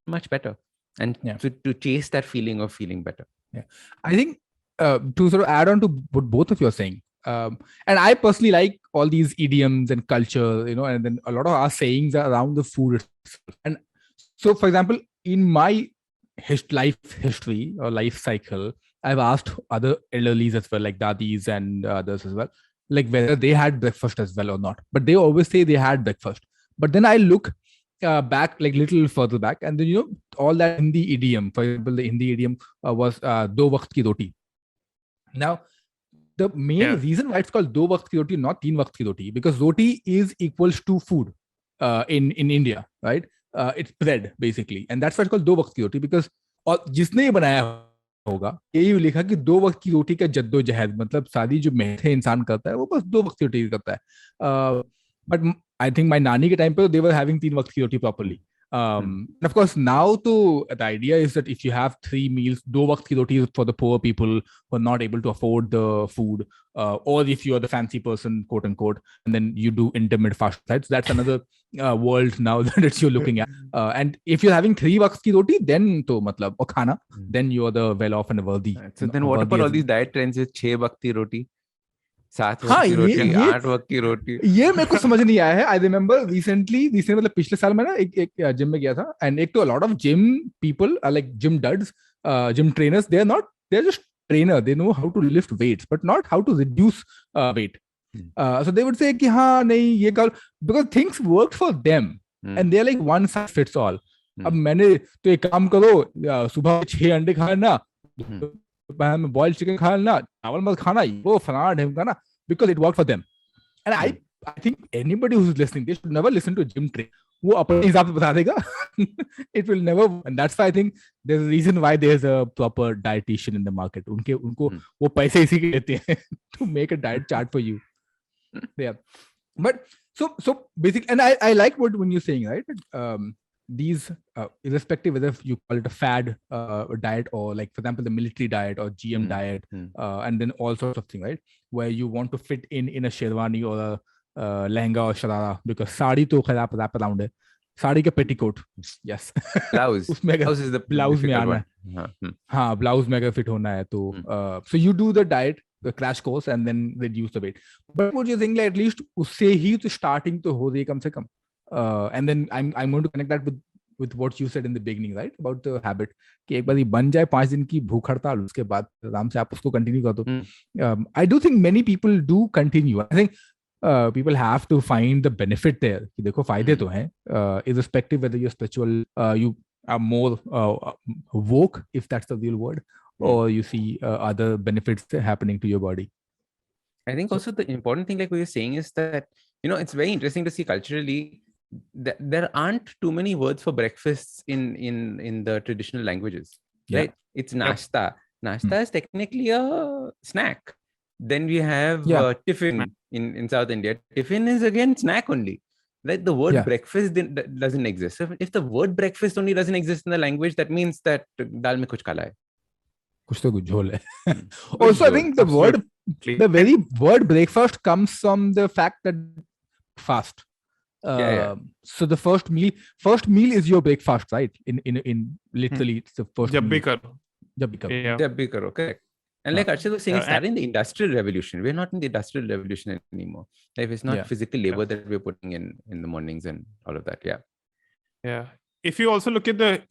much better. And to chase that feeling of feeling better. Yeah. I think to sort of add on to what both of you are saying, and I personally like all these idioms and culture, and then a lot of our sayings are around the food itself. And so, for example, in my life history or life cycle, I've asked other elderlies as well, like dadis and others as well, like whether they had breakfast as well or not. But they always say they had breakfast. But then I look back, like little further back, and then all that Hindi idiom. For example, the Hindi idiom was "do waqt ki roti." Now, the main reason why it's called "do waqt ki roti," not "teen waqt ki roti," because roti is equals to food in India, right? It's bread basically, and that's why it's called "do waqt ki roti," because और जिसने ये बनाया होगा यही लिखा कि 2 वक्त की रोटी का जद्दोजहद, मतलब सारी जो मेहनत इंसान करता है वो बस 2 वक्त की रोटी करता है. But I think my nani ke time pe they were having 3 waqt ki roti properly. And of course now the idea is that if you have 3 meals, 2 waqt ki roti is for the poor people who are not able to afford the food, or if you are the fancy person, quote unquote, and then you do intermittent fast, right? So that's another world now that you're looking at. And if you're having 3 waqt ki roti, then to matlab or khana, then you are the well off and worthy. So then what about all these diet trends with 6 waqt ki roti? 7 वक्त हाँ, की रोटी, ये 8 वक्त की रोटी, ये मेरे को समझ नहीं आया है. आई रिमेम्बर रिसेंटली मतलब पिछले साल मैं ना एक जिम में गया था, एंड एक तो lot of gym people are like gym dudes, gym trainers, they are just trainer, they know how to lift weights but not how to reduce weight. So they would say कि हाँ नहीं ये कर, because things worked for them and they're like one size fits all. अब मैंने तो एक काम करो, सुबह 6 अंडे खाना, में बॉइल्ड चिकन खाना, चावल मत खाना, वो फलाना ढेमका ना, because it worked for them. And I think anybody who's listening, they should never listen to a gym trainer. वो अपने हिसाब से बता देगा. It will never, and that's why I think there's a reason why there's a proper dietitian in the market. उनको वो पैसे इसी के देते हैं to make a diet chart for you. Yeah, but so basically, and I like what when you're saying, right? These irrespective whether you call it a fad diet or like for example the military diet or GM diet, and then all sorts of things, right, where you want to fit in a sherwani or a lehenga or sharara, because sari to wrap around है, साड़ी का petticoat, yes, blouse is the blouse में आना है, हाँ blouse में अगर fit होना है तो so you do the diet, the crash course, and then reduce the weight. But what you think, like at least उससे ही तो starting तो हो रही है कम से कम. And then I'm going to connect that with what you said in the beginning, right, about the habit कि एक बार ये बन जाए 5 दिन की भूख हड़ताल, उसके बाद आराम से आप उसको continue कर दो. I do think many people do continue. I think people have to find the benefit there कि देखो फायदे तो हैं, irrespective whether you're spiritual, you are more woke, if that's the real word, or you see other benefits happening to your body. I think also the important thing, like what you're saying, is that it's very interesting to see culturally that there aren't too many words for breakfasts in the traditional languages, right? It's nashta. Nashta is technically a snack. Then we have tiffin in South India. Tiffin is again snack only. Like the word breakfast doesn't exist. So if the word breakfast only doesn't exist in the language, that means that dal mein kuch kala hai. Kuch to jhol hai. Also, I think the very word breakfast comes from the fact that fast. So the first meal is your breakfast, right? In literally it's the first Jab meal. Jab bhi karo, correct. And like Archit was saying, it's starting the industrial revolution. We're not in the industrial revolution anymore. Like it's not physical labor that we're putting in the mornings and all of that. Yeah. If you also look at the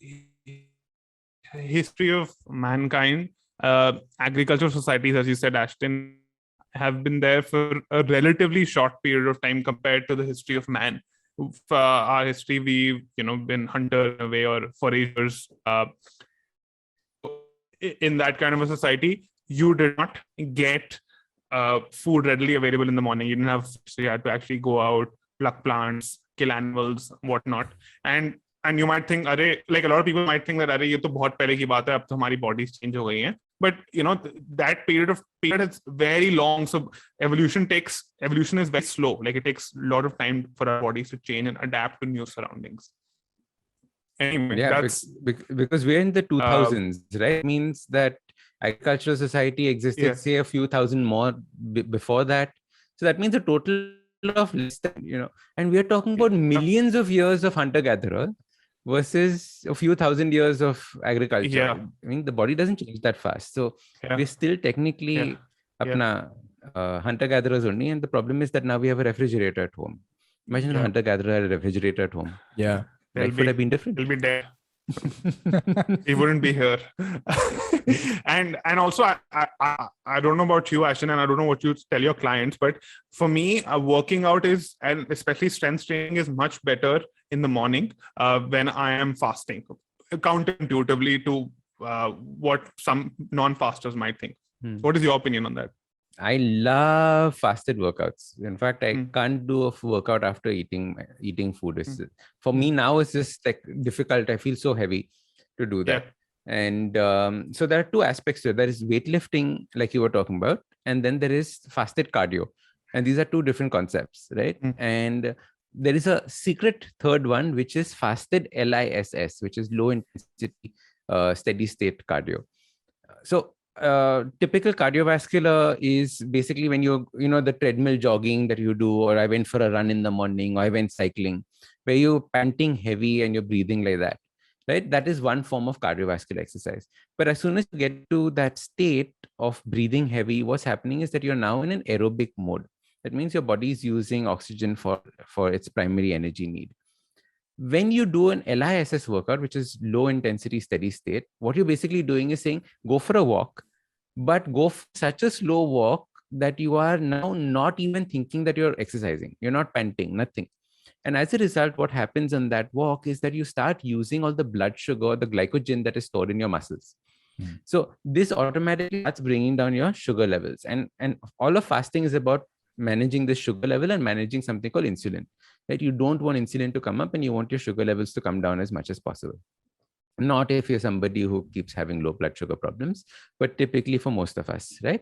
history of mankind, agricultural societies, as you said, Ashdin, have been there for a relatively short period of time compared to the history of man. For our history, we've been hunter in a way or foragers. In that kind of a society, you did not get food readily available in the morning. You didn't have, so you had to actually go out, pluck plants, kill animals, whatnot. And you might think, like a lot of people might think that, ye to bahut pehle ki baat hai, ab to hamari bodies change ho gayi hain. But that period is very long. So evolution is very slow. Like it takes a lot of time for our bodies to change and adapt to new surroundings. Anyway, that's because we're in the 2000s, right? It means that agricultural society existed, say, a few thousand more before that. So that means a total of less than, and we are talking about millions of years of hunter-gatherer versus a few thousand years of agriculture. I mean, the body doesn't change that fast. So we're still technically hunter-gatherers only. And the problem is that now we have a refrigerator at home. Imagine a hunter-gatherer had a refrigerator at home. Yeah. Life would have been different. He'll be dead. He wouldn't be here. and also, I don't know about you, Ashdin, and I don't know what you tell your clients, but for me, working out is, and especially strength training, is much better in the morning when I am fasting, counterintuitively to what some non-fasters might think. What is your opinion on that? I love fasted workouts. In fact, I can't do a workout after eating food. For me now, it's just like difficult. I feel so heavy to do that. And so there are two aspects to it. There is weightlifting, like you were talking about, and then there is fasted cardio. And these are two different concepts, right? And there is a secret third one, which is fasted LISS, which is low intensity steady state cardio. So typical cardiovascular is basically when the treadmill jogging that you do, or I went for a run in the morning, or I went cycling, where you're panting heavy and you're breathing like that, right? That is one form of cardiovascular exercise. But as soon as you get to that state of breathing heavy, what's happening is that you're now in an aerobic mode. That means your body is using oxygen for its primary energy need. When you do an LISS workout, which is low intensity steady state, what you're basically doing is saying, go for a walk, but go for such a slow walk that you are now not even thinking that you're exercising. You're not panting, nothing. And as a result, what happens on that walk is that you start using all the blood sugar, the glycogen that is stored in your muscles. So this automatically starts bringing down your sugar levels. And all of fasting is about managing the sugar level and managing something called insulin. Right? You don't want insulin to come up, and you want your sugar levels to come down as much as possible. Not if you're somebody who keeps having low blood sugar problems, but typically for most of us, right?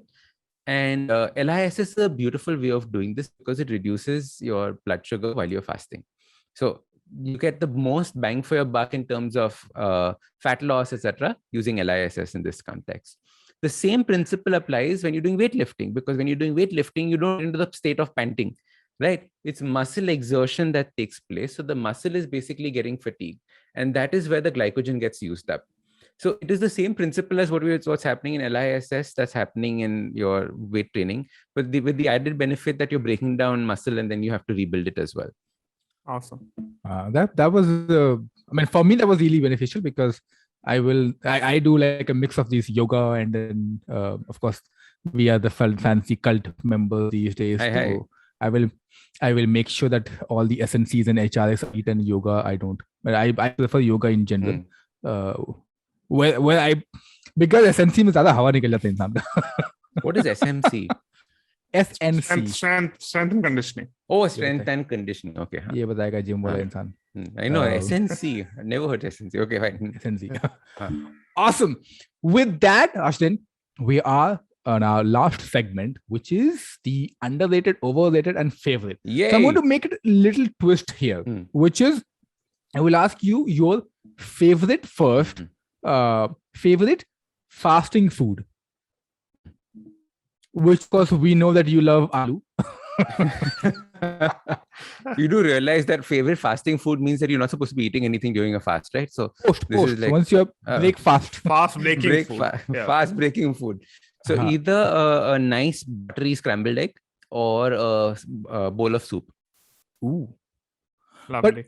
And LIS is a beautiful way of doing this because it reduces your blood sugar while you're fasting. So you get the most bang for your buck in terms of fat loss, etc., using LISS in this context. The same principle applies when you're doing weightlifting, because when you're doing weightlifting, you don't get into the state of panting. Right? It's muscle exertion that takes place. So the muscle is basically getting fatigued, and that is where the glycogen gets used up. So it is the same principle as what's happening in LISS that's happening in your weight training, but with the added benefit that you're breaking down muscle and then you have to rebuild it as well. Awesome. That was, for me, that was really beneficial because I do like a mix of these yoga and then, of course, we are the fancy cult members these days. So I will make sure that all the SNCs and HRS are eaten yoga. I don't, but I prefer yoga in general. Because SNC में ज़्यादा हवा निकल जाता है इंसान का. What is SMC? SNC. Strength and conditioning. Oh, strength and conditioning. Okay. ये बताएगा जिम वाला इंसान. I know SNC. I never heard SNC. Okay, fine. SNC. Awesome. With that, Ashdin, we are on our last segment, which is the underrated, overrated, and favorite. Yay. So I'm going to make it a little twist here, which is I will ask you your favorite first, favorite fasting food. Which, of course, we know that you love aloo. You do realize that favorite fasting food means that you're not supposed to be eating anything during a fast, right? So Post. is like, Once you're fast. Fast breaking food. Fast breaking food. So either a nice buttery scrambled egg or a bowl of soup. Ooh. Lovely.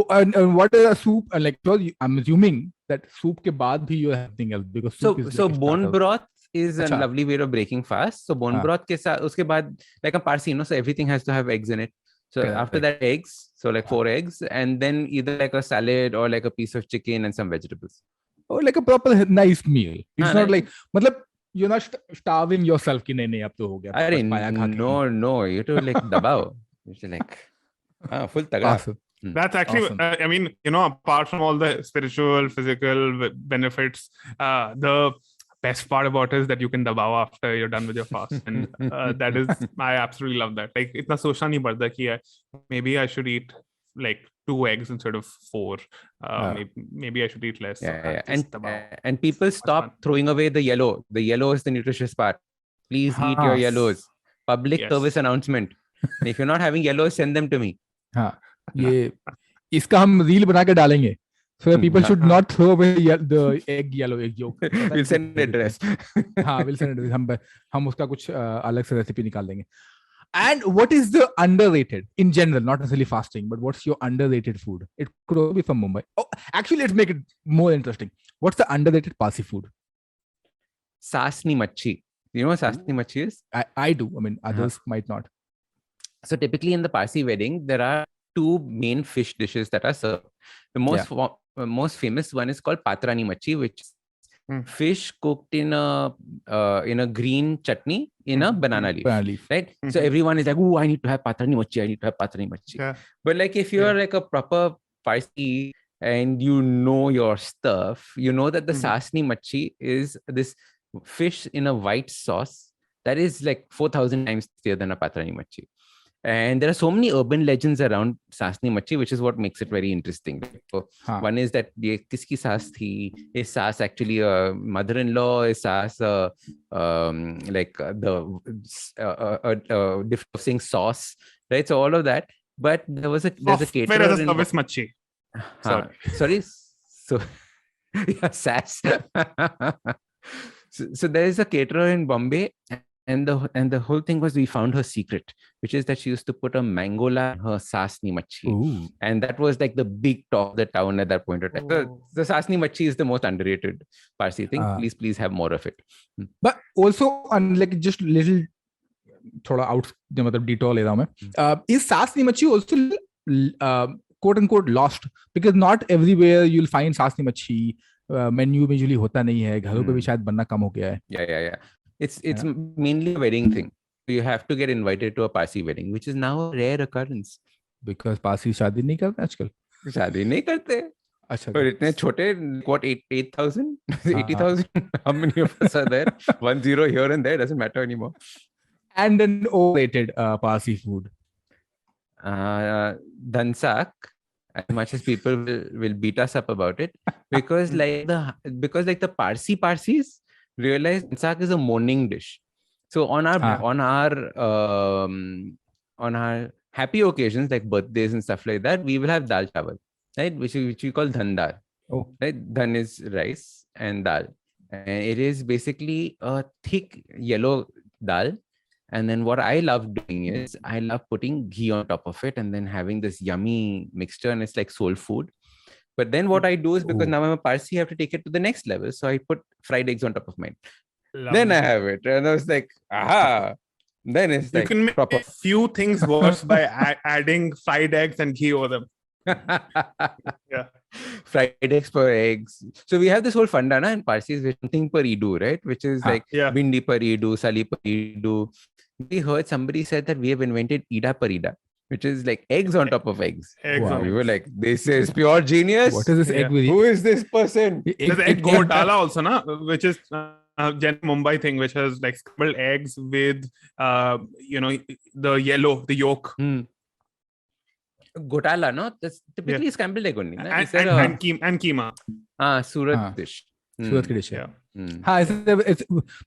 And what is a soup? Like, I'm assuming that soup ke baad bhi you're having else, because soup is so like a bone starter. broth is a lovely way of breaking fast. So bone broth ke saath, uske baad, like a Parsee, so everything has to have eggs in it. So after that, eggs, so like 4 eggs, and then either like a salad or like a piece of chicken and some vegetables. Or like a proper nice meal. It's not like, matlab, you're not starving yourself ki nahi ab to ho gaya. No, you have to like dabao. You should like full tagra. Awesome. That's actually, Awesome. I mean, apart from all the spiritual, physical benefits, the best part about it is that you can dabao after you're done with your fast. And that is, I absolutely love that. Like, itna sochna nahi padta ki maybe I should eat like 2 eggs instead of 4. Maybe I should eat less. And people stop throwing away the yellow. The yellow is the nutritious part. Please eat your yellows. Public service announcement. If you're not having yellows, send them to me. ये इसका हम reel बना के डालेंगे, so that people should not throw away the yellow egg yolk. We'll send an address. we'll send it. हम उसका कुछ अलग से रेसिपी निकाल देंगे. And what is the underrated in general, not necessarily fasting, but what's your underrated food? It could also be from Mumbai. Oh, actually, let's make it more interesting. What's the underrated Parsi food? Sasni machi. You know what sasni machi is? I do. I mean, others might not. So typically in the Parsi wedding, there are 2 main fish dishes that are served. The most famous one is called patrani machi, which is fish cooked in a green chutney in a banana leaf. Right? So everyone is like, oh, I need to have patrani machi. I need to have patrani machi. Yeah. But like if you're like a proper Parsi and you know your stuff, you know that the sasni machi is this fish in a white sauce that is like 4,000 times tastier than a patrani machi. And there are so many urban legends around sasni machi, which is what makes it very interesting. So one is that ye kiski saas thi? Is saas actually a mother-in-law? Is saas like the difference of saying sauce, right? So all of that. But there's a caterer. Where is the service machi? Sorry. So yeah, sass. So there is a caterer in Bombay. And the whole thing was we found her secret, which is that she used to put a mangola in her sasni machi. Ooh. And that was like the big talk of the town at that point of time. The sasni machi is the most underrated Parsi thing. Please have more of it. But also, like just little thoda out, detour le raha main. Is sasni machi also quote unquote lost? Because not everywhere you'll find sasni machi. Menu में usually होता नहीं है. घरों पे भी शायद बनना कम हो गया है. Yeah. It's mainly a wedding thing. You have to get invited to a Parsi wedding, which is now a rare occurrence. Because Parsi शादी नहीं करते आजकल. शादी नहीं करते. अच्छा. But इतने छोटे, what, 8,000, 80,000? How many of us are there? 1 0 here and there doesn't matter anymore. And an overrated Parsi food. Dansak. As much as people will beat us up about it, because like the Parsis realize dansak is a morning dish. So on our happy occasions like birthdays and stuff like that, we will have dal chawal, right? Which we call dhan dal. Oh. Right? Dhan is rice and dal, and it is basically a thick yellow dal. And then what I love doing is I love putting ghee on top of it and then having this yummy mixture, and it's like soul food. But then what I do is, because now I'm a Parsi, I have to take it to the next level. So I put fried eggs on top of mine. Then I have it. And I was like, aha. Then it's like you can make proper. a few things worse by adding fried eggs and ghee over them. Yeah. Fried eggs per eggs. So we have this whole fundana in Parsis with something per idu, right? Which is like bindi per idu, sali per idu. We heard somebody said that we have invented ida per ida, which is like eggs on top of eggs. Wow. We were like, this is pure genius. What is this egg with? Who is this person? There's egg dala also, na? Which is Mumbai thing, which has like scrambled eggs with the yolk. Gotala, no? That's typically scrambled egg only. No? And keema. Surat dish. सूरत की dish है. Hmm. हाँ,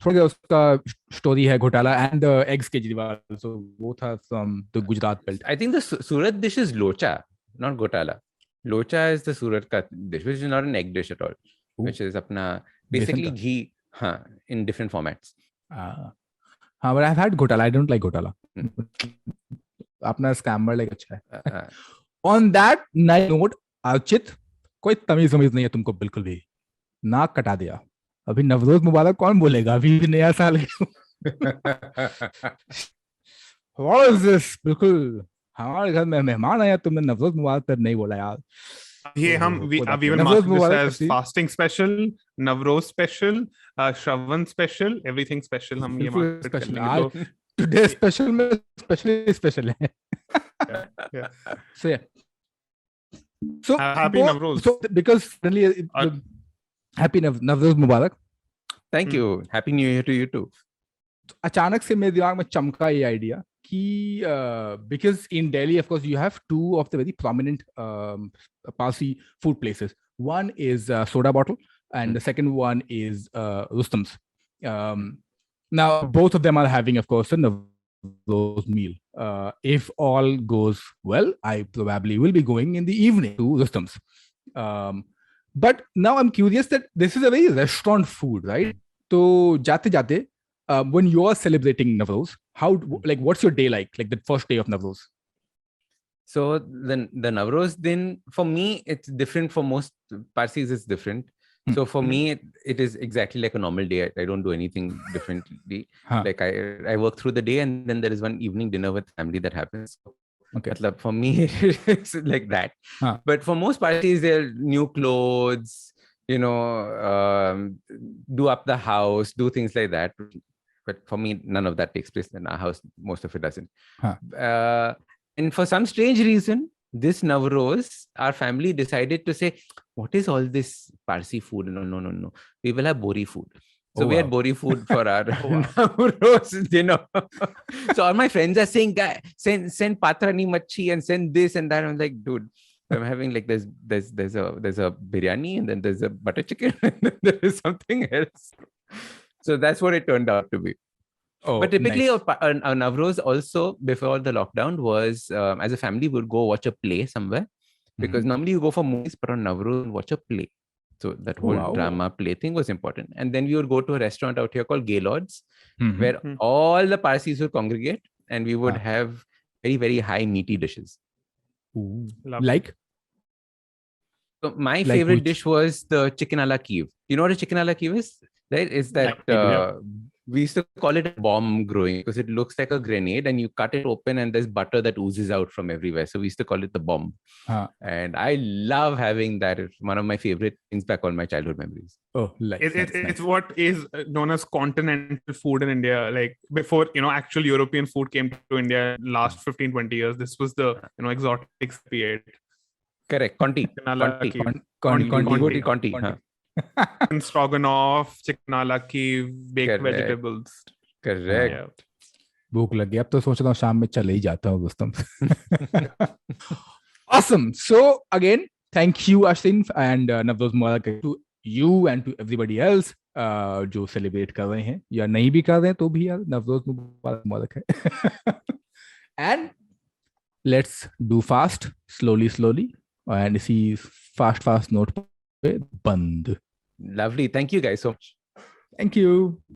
थोड़ा उसका story है घोटाला and the eggs Kejriwal. So both are from the Gujarat belt. I think the Surat dish is locha, not gotala. Locha is the Surat ka dish, which is not an egg dish at all, which is apna basically ghee in different formats. But I've had घोटाला. I don't like घोटाला. अपना scrambled egg अच्छा है. On that note, Archit, कोई तमीज नहीं है तुमको बिल्कुल भी. नाक कटा दिया. अभी नवरोज मुबारक कौन बोलेगा? अभी नया साल. What is this? बिल्कुल हमारे घर में मेहमान आया, तुमने नवरोज मुबारक पर नहीं बोला यार. ये हम we will mark this as fasting special, Navroz special, Shravan special, everything special. हम ये mark करेंगे. Today special में special है. Yeah. So happy Navroz. So because suddenly happy Navroz Mubarak. Thank you. Happy New Year to you too. अचानक से मेरे दिमाग में चमका ये आइडिया कि because in Delhi, of course, you have two of the very prominent Parsee food places. One is Soda Bottle, and the second one is Rustam's. Now, both of them are having, of course, a Navroz meal. If all goes well, I probably will be going in the evening to Rustam's. But now I'm curious that this is a very restaurant food, right? So, jate, when you are celebrating Navroz, what's your day like the first day of Navroz? So the Navroz then, for me, it's different. For most Parsees, it's different. So for me, it is exactly like a normal day. I don't do anything differently. Like I work through the day, and then there is one evening dinner with family that happens. Okay. For me, it's like that. But for most Parsees, they're new clothes, do up the house, do things like that. But for me, none of that takes place in our house. Most of it doesn't. And for some strange reason, this Navroz, our family decided to say, what is all this Parsee food? No. We will have Bori food. So we had Bori food for our Navroz dinner. So all my friends are saying, send patrani machi and send this and that. I'm like, dude, I'm having like there's a biryani, and then there's a butter chicken, and then there is something else. So that's what it turned out to be. But typically, nice. a Navroz also before the lockdown was as a family we would go watch a play somewhere, because normally you go for movies, but on Navroz watch a play. So that whole drama play thing was important. And then we would go to a restaurant out here called Gaylord's, where all the Parsees would congregate, and we would have very, very high meaty dishes. Like? So my favorite dish was the chicken a la Kiev. You know what a chicken a la Kiev is? Right? It's that we used to call it a bomb growing because it looks like a grenade, and you cut it open and there's butter that oozes out from everywhere. So we used to call it the bomb. And I love having that. It's one of my favorite things back on my childhood memories. It's what is known as continental food in India. Like before, actual European food came to India last 15-20 years. This was the, exotic period. Correct. Conti. And stroganoff, chicken a la Kiev, baked vegetables. Correct. भूख लग गई. अब तो सोच रहा हूँ शाम में चले ही जाता हूँ दोस्तों. Awesome. So again, thank you Ashdin and Navroz Mubarak to you and to everybody else जो celebrate कर रहे हैं या नहीं भी कर रहे हैं तो भी यार Navroz Mubarak है. And let's do fast, slowly, and इसी fast note पे बंद. Lovely. Thank you guys so much. Thank you.